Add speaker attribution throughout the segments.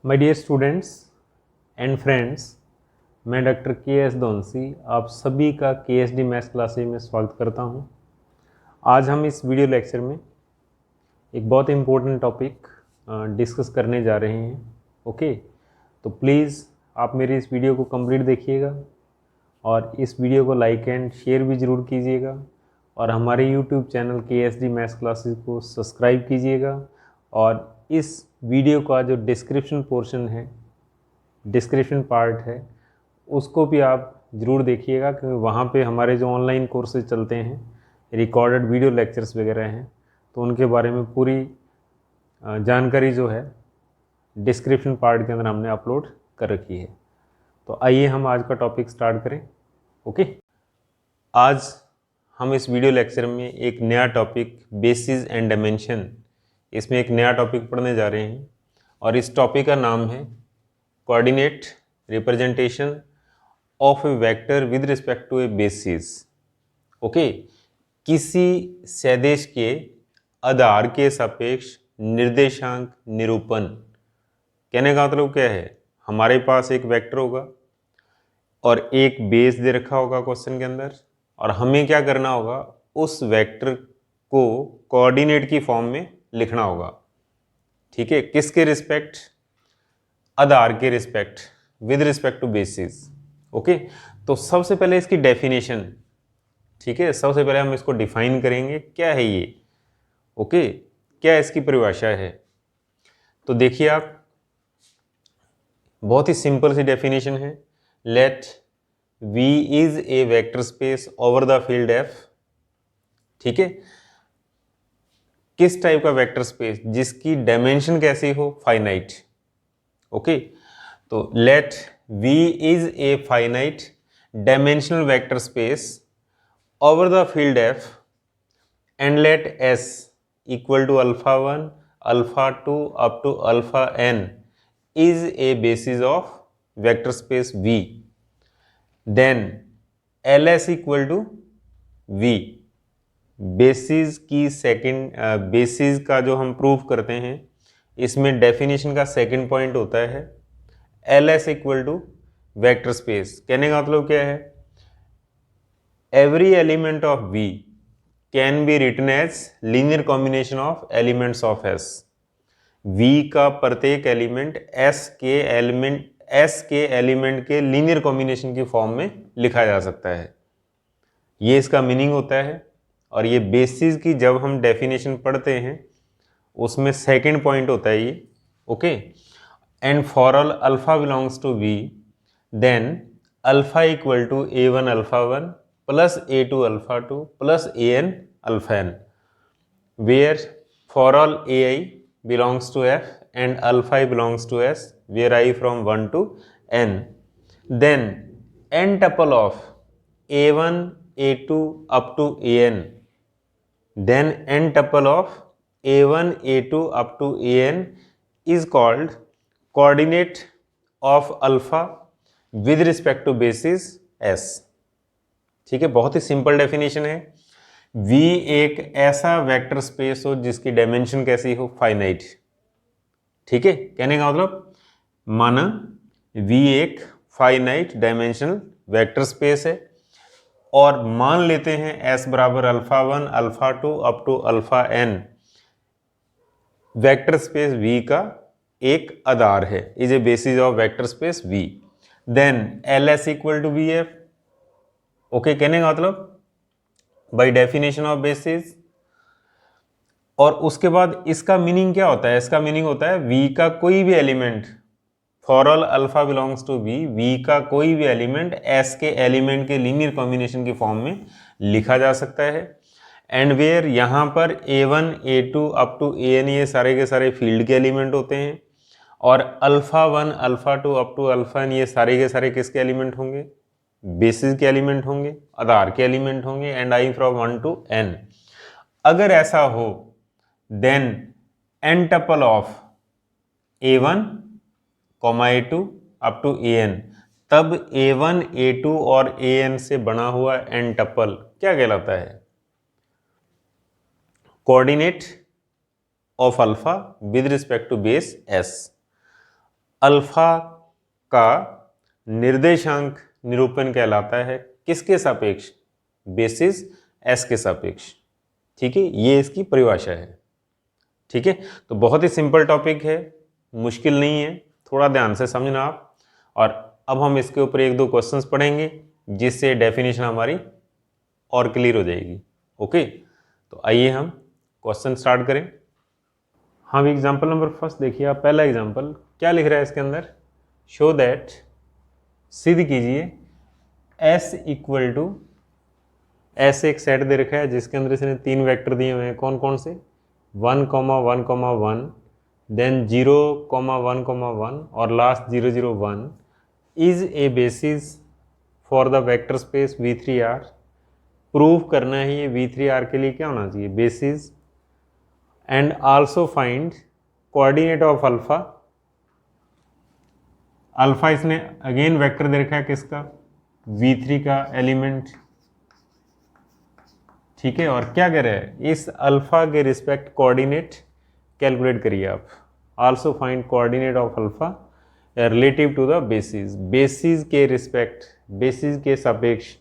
Speaker 1: My dear students and friends, मैं doctor K S दोनसी आप सभी का के एस डी मैथ्स क्लासेज में स्वागत करता हूं। आज हम इस वीडियो लेक्चर में एक बहुत इम्पोर्टेंट टॉपिक डिस्कस करने जा रहे हैं। ओके, तो प्लीज़ आप मेरी इस वीडियो को कंप्लीट देखिएगा और इस वीडियो को लाइक एंड शेयर भी ज़रूर कीजिएगा और हमारे यूट्यूब चैनल के एस डी मैथ्स क्लासेज को सब्सक्राइब कीजिएगा। और इस वीडियो का जो डिस्क्रिप्शन पोर्शन है, डिस्क्रिप्शन पार्ट है, उसको भी आप ज़रूर देखिएगा क्योंकि वहाँ पे हमारे जो ऑनलाइन कोर्सेज चलते हैं, रिकॉर्डेड वीडियो लेक्चर्स वगैरह हैं, तो उनके बारे में पूरी जानकारी जो है डिस्क्रिप्शन पार्ट के अंदर हमने अपलोड कर रखी है। तो आइए हम आज का टॉपिक स्टार्ट करें। ओके, आज हम इस वीडियो लेक्चर में एक नया टॉपिक बेसिस एंड डायमेंशन, इसमें एक नया टॉपिक पढ़ने जा रहे हैं और इस टॉपिक का नाम है coordinate representation of a vector with respect to a basis. Okay, किसी सदिश के आधार के सापेक्ष निर्देशांक निरूपण। कहने का मतलब क्या है, हमारे पास एक वेक्टर होगा और एक बेस दे रखा होगा क्वेश्चन के अंदर, और हमें क्या करना होगा, उस वेक्टर को कोऑर्डिनेट की फॉर्म में लिखना होगा। ठीक है, किसके रिस्पेक्ट? आधार के respect, with respect to basis. Okay, तो सबसे पहले इसकी डेफिनेशन, ठीक है, सबसे पहले हम इसको डिफाइन करेंगे, क्या है ये। ओके, क्या इसकी परिभाषा है। तो देखिए आप, बहुत ही सिंपल सी डेफिनेशन है। Let V is a vector space over the field F। ठीक है, किस टाइप का वेक्टर स्पेस? जिसकी डायमेंशन कैसी हो? फाइनाइट। ओके, तो let V is a finite dimensional vector space over the field F and let S equal to alpha 1, alpha 2 up to alpha n is a basis of vector space V। Then LS equal to V। Basis की second basis का जो हम prove करते हैं, इसमें definition का second point होता है LS equal to vector space. कहने का मतलब क्या है, every element of V can be written as linear combination of elements of S। V का प्रत्येक एलिमेंट S के एलिमेंट के लीनियर कॉम्बिनेशन की फॉर्म में लिखा जा सकता है। ये इसका मीनिंग होता है। और ये बेसिस की जब हम डेफिनेशन पढ़ते हैं उसमें सेकंड पॉइंट होता है ये। ओके, and for all alpha belongs to V, then alpha equal to A1 alpha 1 plus A2 alpha 2 plus AN alpha n, where for all AI belongs to F and alpha I belongs to S, where I from 1 to n. Then n tuple of A1, A2 up to AN. Then n tuple of A1, A2 up to AN is called coordinate of alpha with respect to basis S. ठीक है, बहुत ही simple definition है। V एक ऐसा vector space हो जिसकी dimension कैसी हो? फाइनाइट। ठीक है, कहने का मतलब, माना V एक फाइनाइट डायमेंशनल वेक्टर स्पेस है और मान लेते हैं S बराबर alpha 1, alpha 2 up to alpha n vector space V का एक आधार है, is a basis of vector space V। Then LS equal to VF। Okay, कहने का मतलब बाय डेफिनेशन ऑफ बेसिस। और उसके बाद इसका मीनिंग क्या होता है? इसका मीनिंग होता है V का कोई भी element, for all alpha belongs to V का कोई भी एलिमेंट S के एलिमेंट के लीनियर कॉम्बिनेशन की फॉर्म में लिखा जा सकता है। एंड वेयर यहाँ पर A1, A2 up to AN ये सारे के सारे फील्ड के एलिमेंट होते हैं, और alpha 1, alpha 2 up to alpha n ये सारे के सारे किसके एलिमेंट होंगे? बेसिस के एलिमेंट होंगे, आधार के एलिमेंट होंगे, and I from 1 to n। अगर ऐसा हो, then n tuple of A1, A2 up to AN, तब A1, A2 और AN से बना हुआ n टपल क्या कहलाता है? Coordinate of alpha with respect to base S। Alpha का निर्देशांक निरूपण कहलाता है किसके सापेक्ष? बेसिस एस के सापेक्ष। ठीक है, ये इसकी परिभाषा है। ठीक है, तो बहुत ही सिंपल टॉपिक है, मुश्किल नहीं है, थोड़ा ध्यान से समझना आप। और अब हम इसके ऊपर एक दो क्वेश्चंस पढ़ेंगे जिससे डेफिनेशन हमारी और क्लियर हो जाएगी। ओके, तो आइए हम क्वेश्चन स्टार्ट करें। हम एग्जाम्पल नंबर फर्स्ट देखिए आप। पहला एग्जाम्पल क्या लिख रहा है इसके अंदर? शो दैट, सिद्ध कीजिए, S इक्वल टू, S एक सेट दे रखा है जिसके अंदर इसने 3 वेक्टर दिए हुए हैं। कौन कौन से? 1, 1, 1, देन 0, 1, 1 और last 0, 0, 1 is a basis for the vector space V3R। Prove करना है ये V3R के लिए क्या होना चाहिए? Basis. And also find coordinate of alpha. Alpha इसने अगेन वेक्टर दे रखा है किसका? V3 का एलिमेंट। ठीक है, और क्या कह रहा है? इस अल्फा के रिस्पेक्ट कोऑर्डिनेट कैलकुलेट करिए आप। Also find coordinate of alpha relative to the basis. Basis के रिस्पेक्ट, बेसिस के सापेक्ष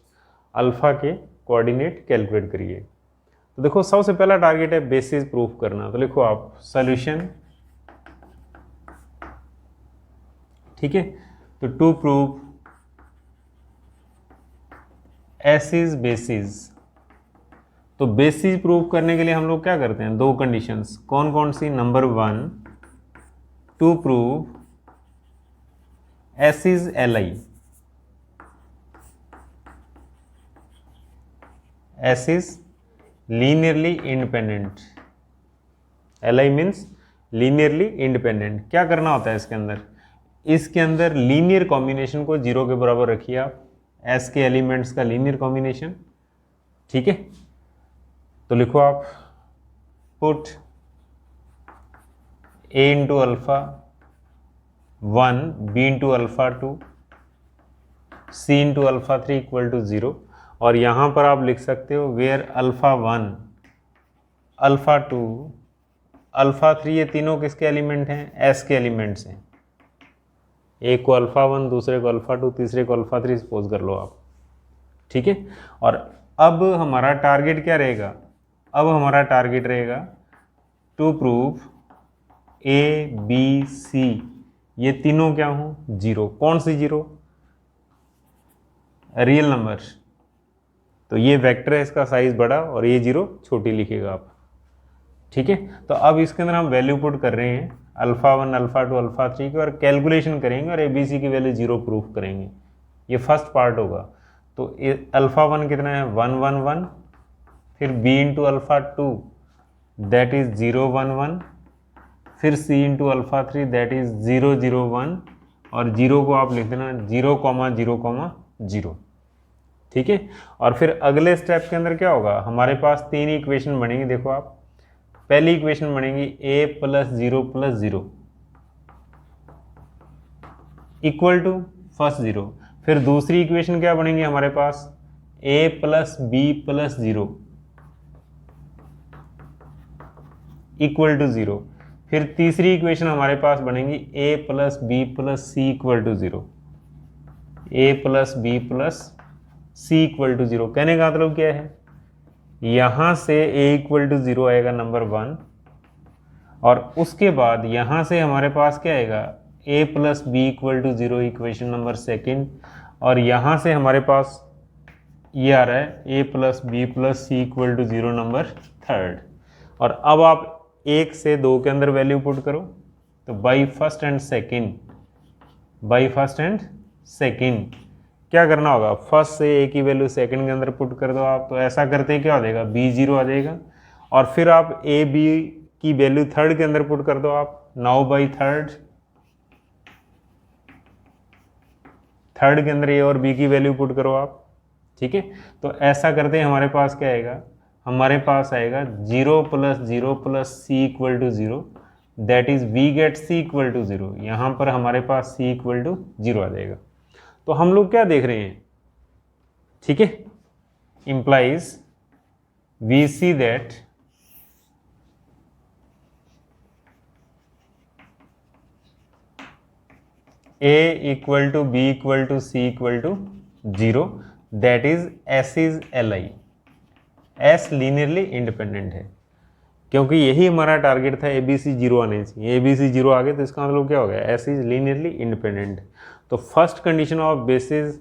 Speaker 1: अल्फा के कोऑर्डिनेट कैलकुलेट करिए। तो देखो सबसे पहला टारगेट है बेसिस प्रूफ करना। तो लिखो आप सॉल्यूशन। ठीक है, तो to prove S is basis. तो बेसिस प्रूव करने के लिए हम लोग क्या करते हैं? 2 कंडीशंस। कौन कौन सी? Number 1, to prove S is L I. S is linearly independent. L I means linearly independent. क्या करना होता है इसके अंदर? इसके अंदर लीनियर कॉम्बिनेशन को 0 के बराबर रखिए आप। एस के एलिमेंट्स का लीनियर कॉम्बिनेशन। ठीक है, तो लिखो आप put A into alpha 1, B into alpha 2, C into alpha 3 equal to 0। और यहाँ पर आप लिख सकते हो वेयर अल्फा 1, अल्फा 2, अल्फा 3 ये तीनों किसके एलिमेंट हैं? एस के एलिमेंट्स हैं। एक को अल्फा 1, दूसरे को अल्फा 2, तीसरे को अल्फा 3 सपोज कर लो आप। ठीक है, और अब हमारा टारगेट क्या रहेगा? अब हमारा टारगेट रहेगा to prove A B C ये तीनों क्या हों? 0। कौन सी 0? Real number. तो ये वेक्टर है, इसका साइज बड़ा और ये 0 छोटी लिखेगा आप। ठीक है, तो अब इसके अंदर हम वैल्यू पुट कर रहे हैं अल्फा 1, अल्फा 2, अल्फा 3 की, और कैलकुलेशन करेंगे और ABC की वैल्यू 0 प्रूफ करेंगे। ये फर्स्ट पार्ट होगा। तो अल्फा 1 कितना है? 1, 1, 1। फिर B into alpha 2 that is 0, 1, 1। फिर C into alpha 3 that is 0, 0, 1। और 0 को आप लिख देना 0, 0, 0। ठीक है, और फिर अगले स्टेप के अंदर क्या होगा? हमारे पास 3 इक्वेशन बनेंगी। देखो आप, पहली इक्वेशन बनेगी a plus 0 plus 0 equal to first 0। फिर दूसरी इक्वेशन क्या बनेगी हमारे पास? a plus B plus 0 equal to 0। फिर तीसरी इक्वेशन हमारे पास बनेगी a plus B plus C equal to 0। a plus B plus C equal to 0। कहने का मतलब क्या है? यहाँ से a इक्वल टू 0 आएगा नंबर 1, और उसके बाद यहाँ से हमारे पास क्या आएगा? a plus B equal to 0 equation number second, और यहाँ से हमारे पास ये आ रहा है a plus B plus C equal to 0 number third. और अब आप 1 से 2 के अंदर वैल्यू पुट करो। तो बाई फर्स्ट एंड सेकेंड क्या करना होगा? फर्स्ट से a की वैल्यू सेकंड के अंदर पुट कर दो आप। तो ऐसा करते क्या हो जाएगा? b 0 आ जाएगा। और फिर आप a b की वैल्यू थर्ड के अंदर पुट कर दो आप। नाउ बाई थर्ड के अंदर a और b की वैल्यू पुट करो आप। ठीक है, तो ऐसा करते हमारे पास क्या आएगा? हमारे पास आएगा 0 plus 0 plus C equal to 0 that is we get C equal to 0। यहाँ पर हमारे पास c इक्वल टू 0 आ जाएगा। तो हम लोग क्या देख रहे हैं? ठीक है, implies we see that A equal to B equal to C equal to 0, that is S is Li। S linearly independent है, क्योंकि यही हमारा टारगेट था, ABC 0 आने चाहिए। ABC 0 आ गए तो इसका मतलब क्या हो गया, S इज लीनियरली इंडिपेंडेंट। तो first condition of basis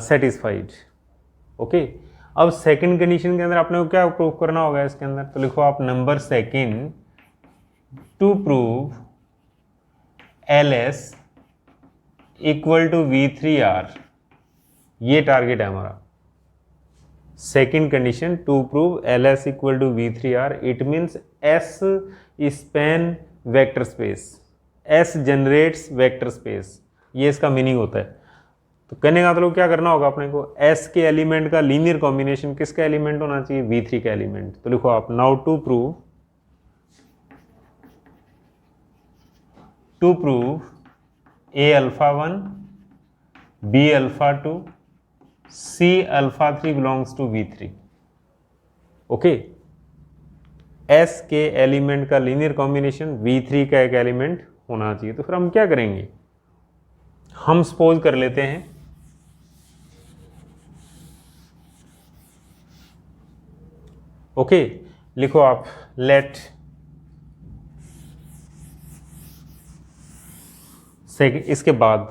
Speaker 1: satisfied. Okay, अब सेकंड कंडीशन के अंदर आपने को क्या प्रूव करना होगा इसके अंदर, तो लिखो आप number second, to prove LS equal to V3R, ये टारगेट है हमारा। Second condition, to prove LS equal to V3R, it means S span vector space, S generates vector space, ये इसका मीनिंग होता है। तो कहने का मतलब क्या करना होगा अपने को, S के एलिमेंट का लीनियर कॉम्बिनेशन किसका एलिमेंट होना चाहिए, V3 का एलिमेंट। तो लिखो आप now to prove A alpha 1 B alpha 2 C alpha 3 belongs to V3। Okay, S के एलिमेंट का लीनियर कॉम्बिनेशन V3 का एक एलिमेंट होना चाहिए। तो फिर हम क्या करेंगे, हम सपोज कर लेते हैं ओके, लिखो आप लेट इसके बाद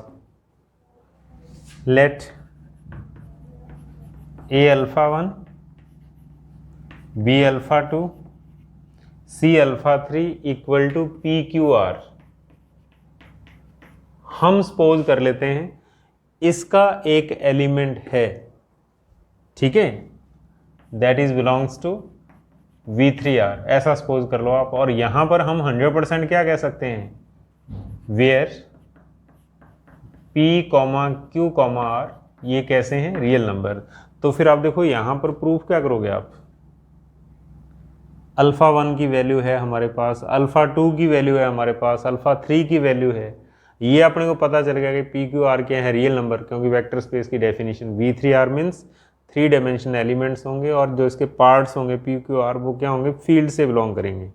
Speaker 1: let A alpha 1 B alpha 2 C alpha 3 equal to PQR। हम सपोज कर लेते हैं इसका एक एलिमेंट है, ठीक है, that is belongs to V3R, ऐसा सपोज कर लो आप। और यहां पर हम 100% क्या कह सकते हैं, वेयर P, Q, R ये कैसे हैं, रियल नंबर। तो फिर आप देखो यहां पर प्रूफ क्या करोगे आप, अल्फा 1 की वैल्यू है हमारे पास, अल्फा 2 की वैल्यू है हमारे पास, अल्फा 3 की वैल्यू है, ये अपने को पता चल गया कि PQR क्या है, रियल नंबर, क्योंकि वेक्टर स्पेस की definition V3R means 3 dimensional elements होंगे और जो इसके पार्ट्स होंगे PQR वो क्या होंगे, फील्ड से बिलोंग करेंगे।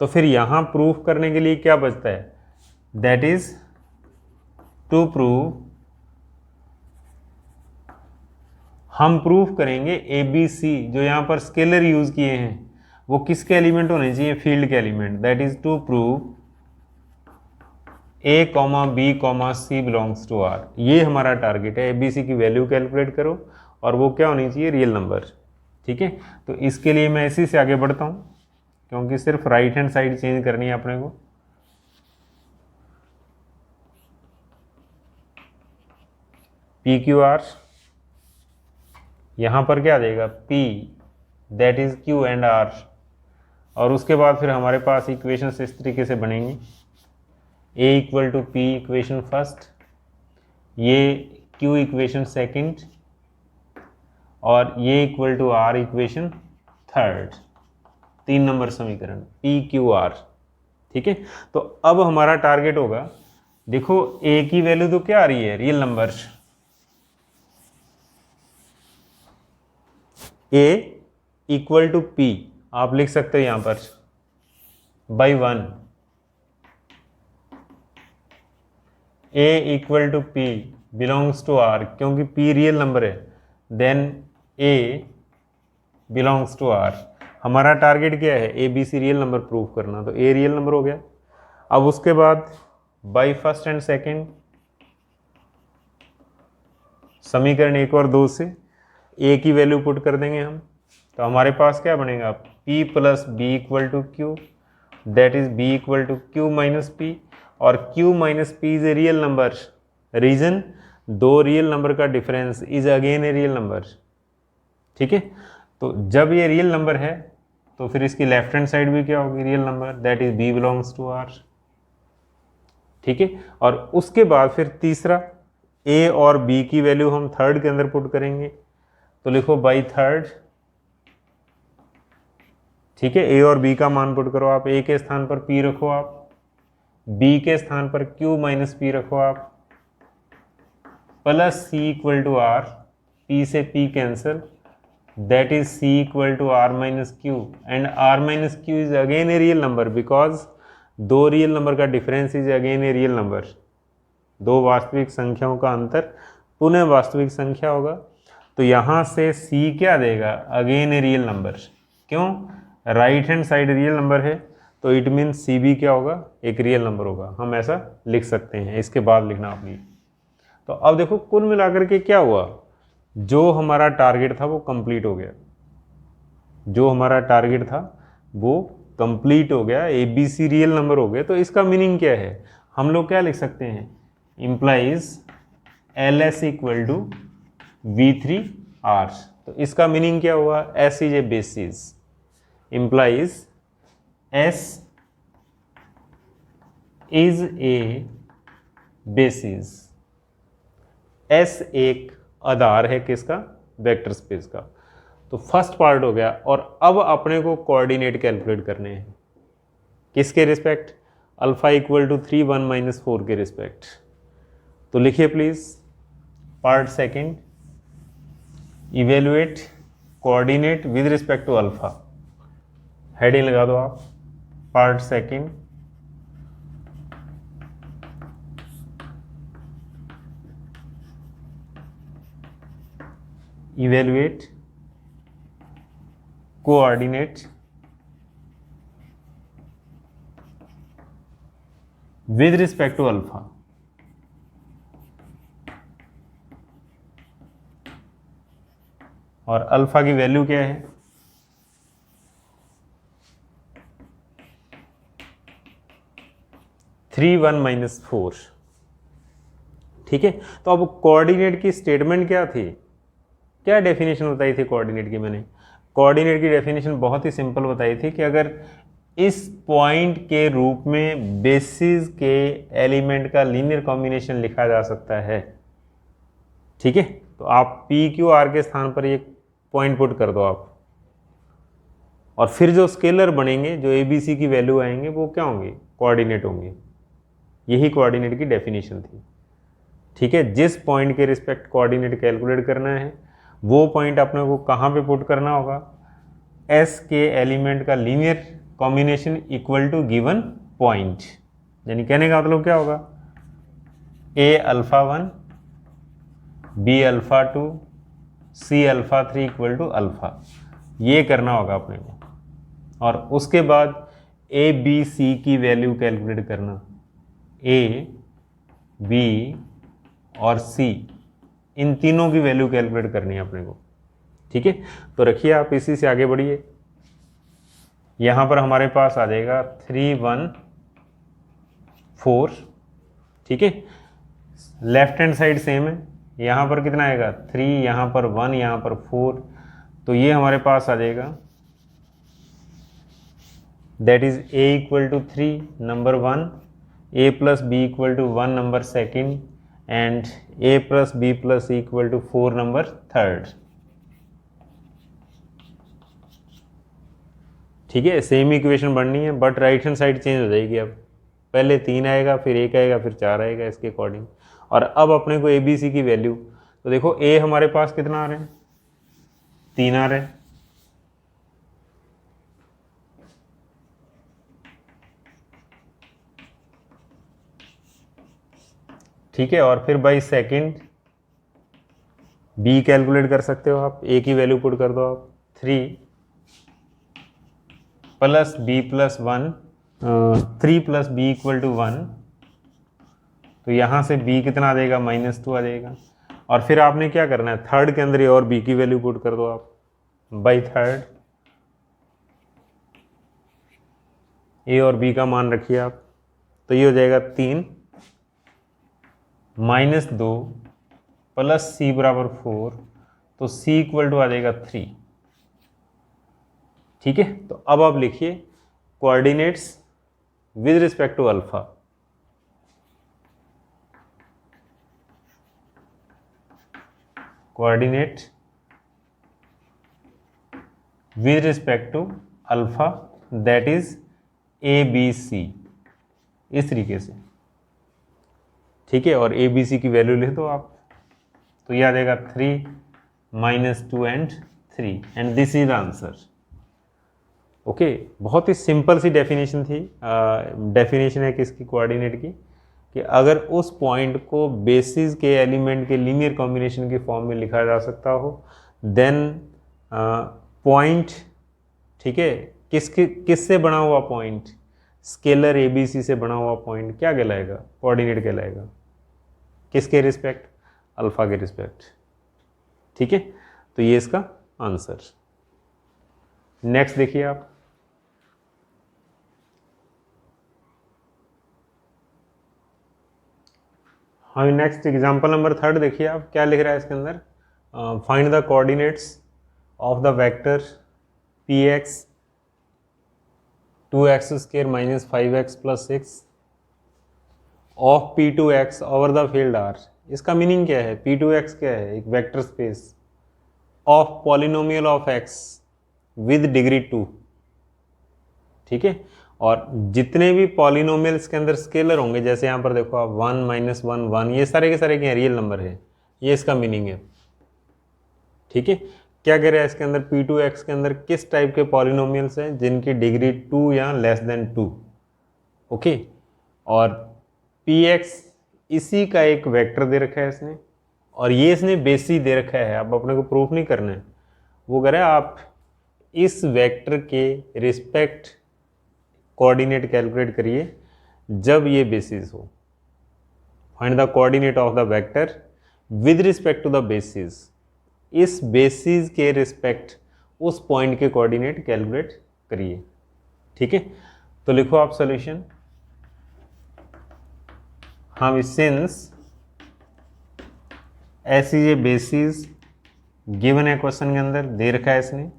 Speaker 1: तो फिर यहाँ प्रूफ करने के लिए क्या बचता है, दैट इज टू प्रूव, हम प्रूफ करेंगे ABC जो यहाँ पर स्केलर यूज किए हैं वो किसके एलिमेंट होने चाहिए, फील्ड के element. That is to prove A, B, C belongs to R। ये हमारा टारगेट है, ABC की वैल्यू कैलकुलेट करो और वो क्या होनी चाहिए, रियल नंबर। ठीक है, तो इसके लिए मैं इसी से आगे बढ़ता हूँ, क्योंकि सिर्फ राइट हैंड साइड चेंज करनी है अपने को। PQR यहाँ पर क्या आ जाएगा, P that is Q and R, और उसके बाद फिर हमारे पास इक्वेशन इस तरीके से बनेंगी, A equal to P equation first, ये Q इक्वेशन सेकंड, और ये equal to R equation third, 3 number समीकरण PQR। ठीक है, तो अब हमारा टारगेट होगा, देखो A की वैल्यू तो क्या आ रही है, real number, A equal to P आप लिख सकते हो यहां पर by 1, A equal to P belongs to R, क्योंकि P रियल नंबर है, then A belongs to R। हमारा टारगेट क्या है, ABC रियल नंबर प्रूव करना, तो A रियल नंबर हो गया। अब उसके बाद बाई फर्स्ट एंड सेकंड समीकरण 1 और 2 से A की वैल्यू पुट कर देंगे हम, तो हमारे पास क्या बनेगा, P plus B equal to Q, that is B equal to Q minus P, और Q minus P is a real number, reason दो रियल नंबर का difference is again a real number. ठीक है, तो जब ये रियल नंबर है तो फिर इसकी लेफ्ट हैंड साइड भी क्या होगी, real number, that is B belongs to R। ठीक है, और उसके बाद फिर तीसरा A और B की वैल्यू हम थर्ड के अंदर पुट करेंगे, तो लिखो बाई थर्ड। ठीक है, A और B का मान पुट करो आप, A के स्थान पर P रखो आप, B के स्थान पर Q माइनस P रखो आप, plus C equal to R, P से P cancel, that is C equal to R minus Q, and R minus Q is again a real number, because दो real number का difference is again a real number. दो वास्तविक संख्याओं का अंतर पुनः वास्तविक संख्या होगा। तो यहाँ से C क्या देगा, अगेन ए रियल नंबर। क्यों, right hand side real number है तो इट मीन सी भी क्या होगा, एक रियल नंबर होगा। हम ऐसा लिख सकते हैं, इसके बाद लिखना आपने। तो अब देखो कुल मिलाकर के क्या हुआ, जो हमारा टारगेट था वो कंप्लीट हो गया, जो हमारा टारगेट था वो कंप्लीट हो गया, A B C real number हो गए। तो इसका मीनिंग क्या है, हम लोग क्या लिख सकते हैं, implies L S equal to V3 R। तो इसका मीनिंग क्या हुआ, S is a basis, implies S is a basis. S एक आधार है किसका, वेक्टर स्पेस का। तो फर्स्ट पार्ट हो गया। और अब अपने को कोऑर्डिनेट कैलकुलेट करने हैं, किसके respect, alpha equal to 3 1 minus 4 के रिस्पेक्ट। तो लिखिए please, part second, evaluate coordinate with respect to alpha. Heading लगा दो आप, part second evaluate coordinate with respect to alpha. और अल्फा की वैल्यू क्या है, थ्री 1 माइनस 4। ठीक है, तो अब कोऑर्डिनेट की स्टेटमेंट क्या थी, क्या डेफिनेशन बताई थी कोऑर्डिनेट की। मैंने कोऑर्डिनेट की डेफिनेशन बहुत ही सिंपल बताई थी कि अगर इस पॉइंट के रूप में बेसिस के एलिमेंट का लीनियर कॉम्बिनेशन लिखा जा सकता है, ठीक है, तो आप पी क्यू आर के स्थान पर ये पॉइंट पुट कर दो आप, और फिर जो स्केलर बनेंगे, जो ए बी सी की वैल्यू आएंगे, वो क्या होंगे, कोऑर्डिनेट होंगे। यही कोऑर्डिनेट की डेफिनेशन थी। ठीक है, जिस पॉइंट के रिस्पेक्ट कोऑर्डिनेट कैलकुलेट करना है वो पॉइंट अपने को कहाँ पे पुट करना होगा, एस के एलिमेंट का linear combination equal to given point. यानी कहने का मतलब क्या होगा, A alpha 1 B alpha 2 C alpha 3 equal to alpha, ये करना होगा अपने को। और उसके बाद ए बी सी की वैल्यू कैलकुलेट करना, ए बी और सी, इन तीनों की वैल्यू कैलकुलेट करनी है अपने को। ठीक है, तो रखिए आप, इसी से आगे बढ़िए। यहाँ पर हमारे पास आ जाएगा 3 1 4। ठीक है, लेफ्ट हैंड साइड सेम है, यहाँ पर कितना आएगा 3, यहाँ पर 1, यहाँ पर 4। तो ये हमारे पास आ जाएगा, that is A equal to 3 number 1, A plus B equal to 1 number second, and a plus B plus C equal to 4 number third. ठीक है, सेम इक्वेशन बननी है, but right hand side change हो जाएगी। अब पहले 3 आएगा, फिर 1 आएगा, फिर 4 आएगा इसके अकॉर्डिंग। और अब अपने को ए बी सी की वैल्यू, तो देखो ए हमारे पास कितना आ रहे हैं, 3 आ रहे हैं। ठीक है, और फिर बाई सेकंड बी कैलकुलेट कर सकते हो आप, ए की वैल्यू पुट कर दो आप, 3 plus B plus 1, 3 plus B equal to 1। तो यहाँ से b कितना आ जाएगा, -2 आ जाएगा। और फिर आपने क्या करना है, थर्ड के अंदर ए और b की वैल्यू पुट कर दो आप, बाई थर्ड ए और b का मान रखिए आप। तो ये हो जाएगा 3 -2 प्लस c बराबर 4, तो c इक्वल टू आ जाएगा 3। ठीक है, तो अब आप लिखिए coordinates with respect to alpha. Coordinate with respect to alpha, that is A B C, इस तरीके से। ठीक है, और ए बी सी की वैल्यू लिख दो आप, तो ये आ जाएगा 3 -2 and 3, and this is the answer. Okay, बहुत ही सिंपल सी डेफिनेशन थी, डेफिनेशन है किसकी, कोऑर्डिनेट की। कि अगर उस पॉइंट को बेसिस के एलिमेंट के लीनियर कॉम्बिनेशन की फॉर्म में लिखा जा सकता हो, देन पॉइंट, ठीक है, किससे बना हुआ पॉइंट, स्केलर ABC से बना हुआ पॉइंट क्या कहलाएगा, कोऑर्डिनेट कहलाएगा। किसके रिस्पेक्ट, अल्फा के रिस्पेक्ट। ठीक है, तो ये इसका आंसर। नेक्स्ट देखिए आप, हाँ नेक्स्ट एग्जांपल नंबर 3 देखिए आप क्या लिख रहा है इसके अंदर। Find the coordinates of the vector px 2x² minus 5x plus 6 of p2x over the field R। इसका मीनिंग क्या है, p2x क्या है, एक vector space of polynomial of x with degree 2। ठीक है, और जितने भी पॉलिनोमियल्स के अंदर स्केलर होंगे, जैसे यहाँ पर देखो आप 1 -1 1, ये सारे के सारे क्या रियल नंबर है, ये इसका मीनिंग है। ठीक है, क्या कह रहा है इसके अंदर, p2x के अंदर किस टाइप के पॉलिनोमियल्स हैं जिनकी डिग्री 2 या लेस देन 2। ओके, और px इसी का एक वेक्टर दे रखा है इसने, और ये इसने बेसिस दे रखा है, अब अपने को प्रूफ नहीं करना है। वो कह रहा है आप इस वेक्टर के रिस्पेक्ट कोऑर्डिनेट कैलकुलेट करिए जब ये बेसिस हो। Find the coordinate of the vector with respect to the basis. इस बेसिस के रिस्पेक्ट उस पॉइंट के कोऑर्डिनेट कैलकुलेट करिए। ठीक है, तो लिखो आप सॉल्यूशन। हाँ, since S is a basis given है, क्वेश्चन के अंदर दे रखा है इसने।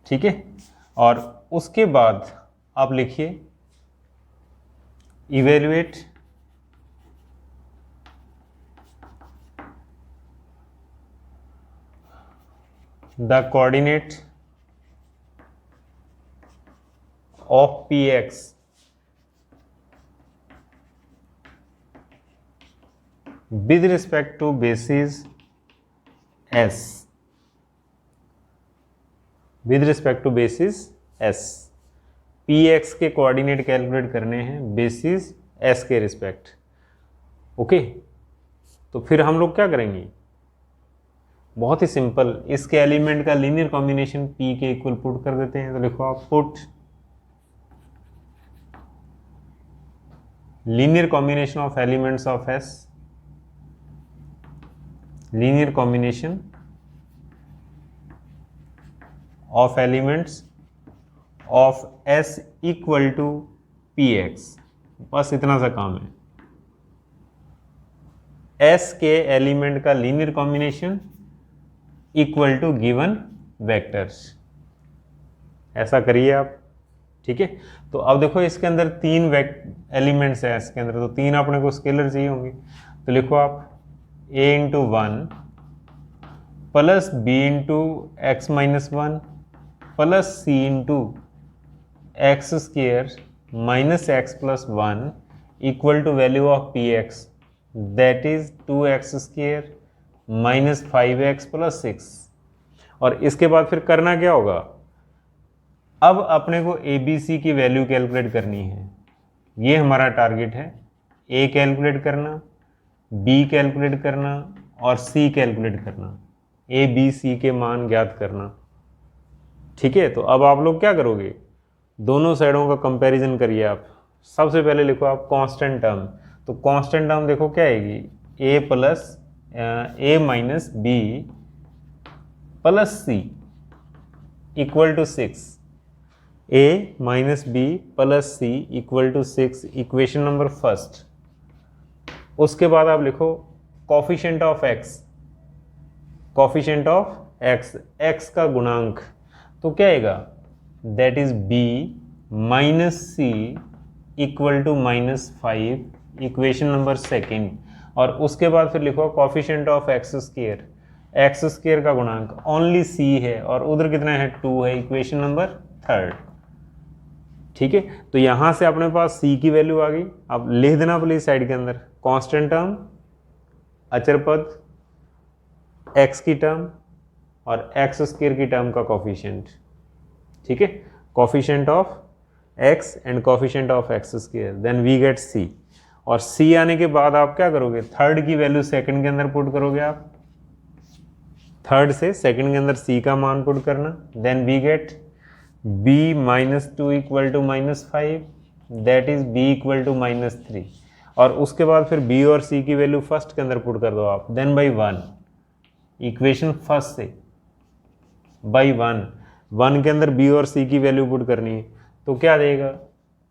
Speaker 1: ठीक है, और उसके बाद आप लिखिए evaluate the coordinate of px with respect to basis S, with respect to basis S। px के कोऑर्डिनेट कैलकुलेट करने हैं बेसिस S के रिस्पेक्ट। ओके, तो फिर हम लोग क्या करेंगे, बहुत ही सिंपल, इसके एलिमेंट का लीनियर कॉम्बिनेशन p के इक्वल पुट कर देते हैं। तो लिखो आप put linear combination of elements of S, linear combination of elements of S equal to px। बस इतना सा काम है, S के एलिमेंट का linear combination equal to given vectors, ऐसा करिए आप। ठीक है, तो अब देखो इसके अंदर 3 एलिमेंट्स है इसके अंदर, तो 3 अपने को स्केलर चाहिए होंगे। तो लिखो आप a into 1 plus b into x minus 1 plus c into x square minus x plus 1 equal to value of px that is 2x² minus 5x plus 6। और इसके बाद फिर करना क्या होगा, अब अपने को ABC की वैल्यू कैलकुलेट करनी है। ये हमारा टारगेट है, A कैलकुलेट करना, B कैलकुलेट करना और C कैलकुलेट करना, A B C के मान ज्ञात करना। ठीक है, तो अब आप लोग क्या करोगे, दोनों साइडों का कंपैरिजन करिए आप। सबसे पहले लिखो आप कांस्टेंट टर्म, तो कांस्टेंट टर्म देखो क्या आएगी, A plus A minus B plus C equal to 6, A minus B plus C equal to 6, equation number first. उसके बाद आप लिखो coefficient of x, coefficient of x, x का गुणांक, तो क्या आएगा, that is b minus C equal to -5, equation number second. और उसके बाद फिर लिखो कोफिशिएंट ऑफ x² का गुणांक ओनली c है और उधर कितना है 2 है, इक्वेशन नंबर थर्ड। ठीक है, तो यहां से अपने पास c की वैल्यू आ गई। अब लिख देना प्लीज साइड के अंदर, कांस्टेंट टर्म, अचर पद, x की टर्म और x² की टर्म का कोफिशिएंट। ठीक है, coefficient of x and coefficient of x², then we get c। और सी आने के बाद आप क्या करोगे, थर्ड की वैल्यू सेकंड के अंदर पुट करोगे आप, थर्ड से सेकंड के अंदर सी का मान पुट करना, then we get b -2 equal to -5, that is b equal to -3, और उसके बाद फिर b और c की वैल्यू फर्स्ट के अंदर पुट कर दो आप, देन बाई 1, इक्वेशन फर्स्ट से बाई 1 के अंदर b और c की वैल्यू पुट करनी है, तो क्या देगा,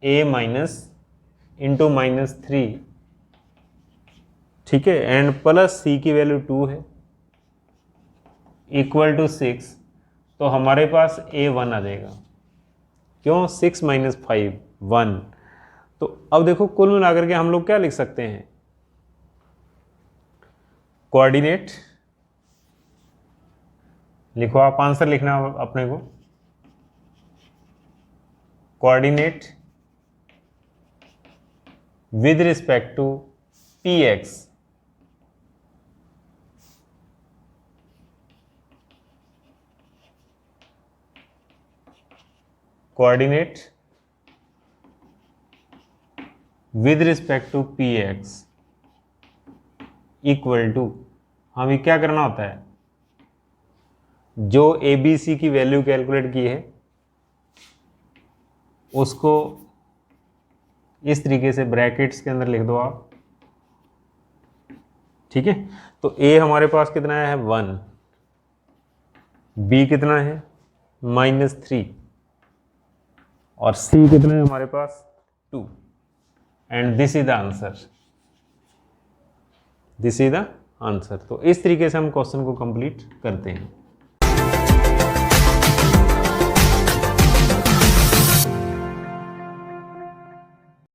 Speaker 1: a माइनस इंटू -3, ठीक है, एंड प्लस c की वैल्यू 2 है इक्वल टू 6, तो हमारे पास a1 आ जाएगा, क्यों, 6 माइनस 5 1। तो अब देखो कुल मिलाकर के हम लोग क्या लिख सकते हैं, कोऑर्डिनेट लिखो आप, आंसर लिखना अपने को, coordinate with respect to px coordinate with respect to px equal to, हमें क्या करना होता है, जो ABC की वैल्यू कैलकुलेट की है उसको इस तरीके से ब्रैकेट्स के अंदर लिख दो आप, ठीक है। तो A हमारे पास कितना है 1, B कितना है -3, और C कितना है हमारे पास 2, and this is the answer, this is the answer. तो इस तरीके से हम क्वेश्चन को कंप्लीट करते हैं।